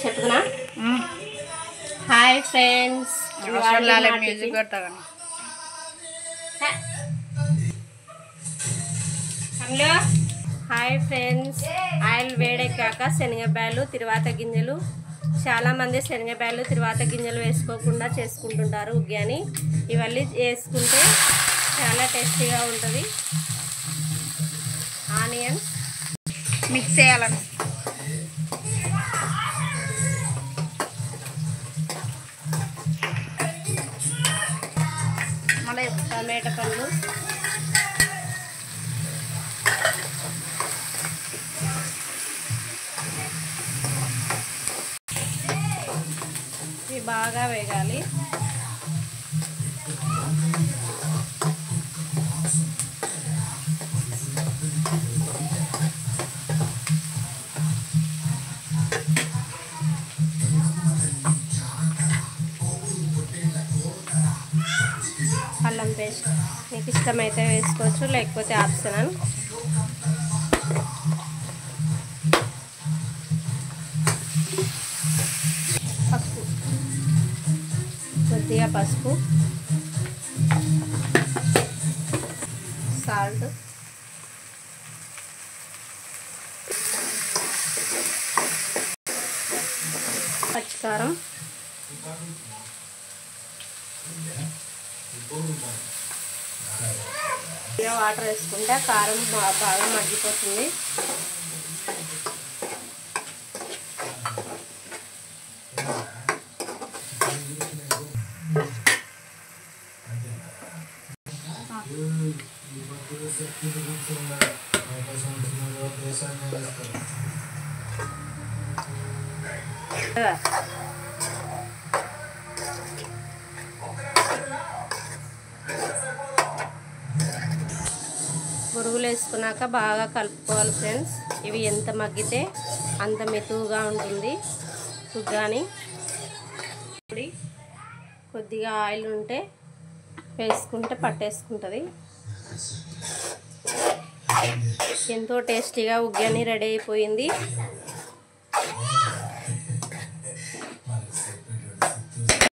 చెప్పుకున్నా. Hi friends, music కొట్టగానే hi friends, oil వేడెక్కాక శనగబ్యాలు తిరువాత గింజలు, చాలామంది శనగబ్యాలు తిరువాత గింజలు వేసుకోకుండా చేసుకుంటుంటారు ఉగ్గాని. ఇవన్నీ వేసుకుంటే చాలా టేస్టీగా ఉంటుంది. ఆనియన్ మిక్స్ చేయాలని మళ్ళీ టమాటా పళ్ళు, ఇవి బాగా వేగాలి. అల్లం పేస్ట్ మీకు ఇష్టమైతే వేసుకోవచ్చు, లేకపోతే ఆప్షనల్. పసుపు, కొద్దిగా పసుపు, సాల్ట్, పచ్చికారం, వాటర్ వేసుకుంటే కారం బాగా మగ్గిపోతుంది. బొరుగులు వేసుకున్నాక బాగా కలుపుకోవాలి ఫ్రెండ్స్. ఇవి ఎంత మగ్గితే అంత మెతువుగా ఉంటుంది ఉగ్గాని. కొద్దిగా ఆయిల్ ఉంటే వేసుకుంటే పట్టేసుకుంటుంది. ఎంతో టేస్టీగా ఉగ్గాని రెడీ అయిపోయింది.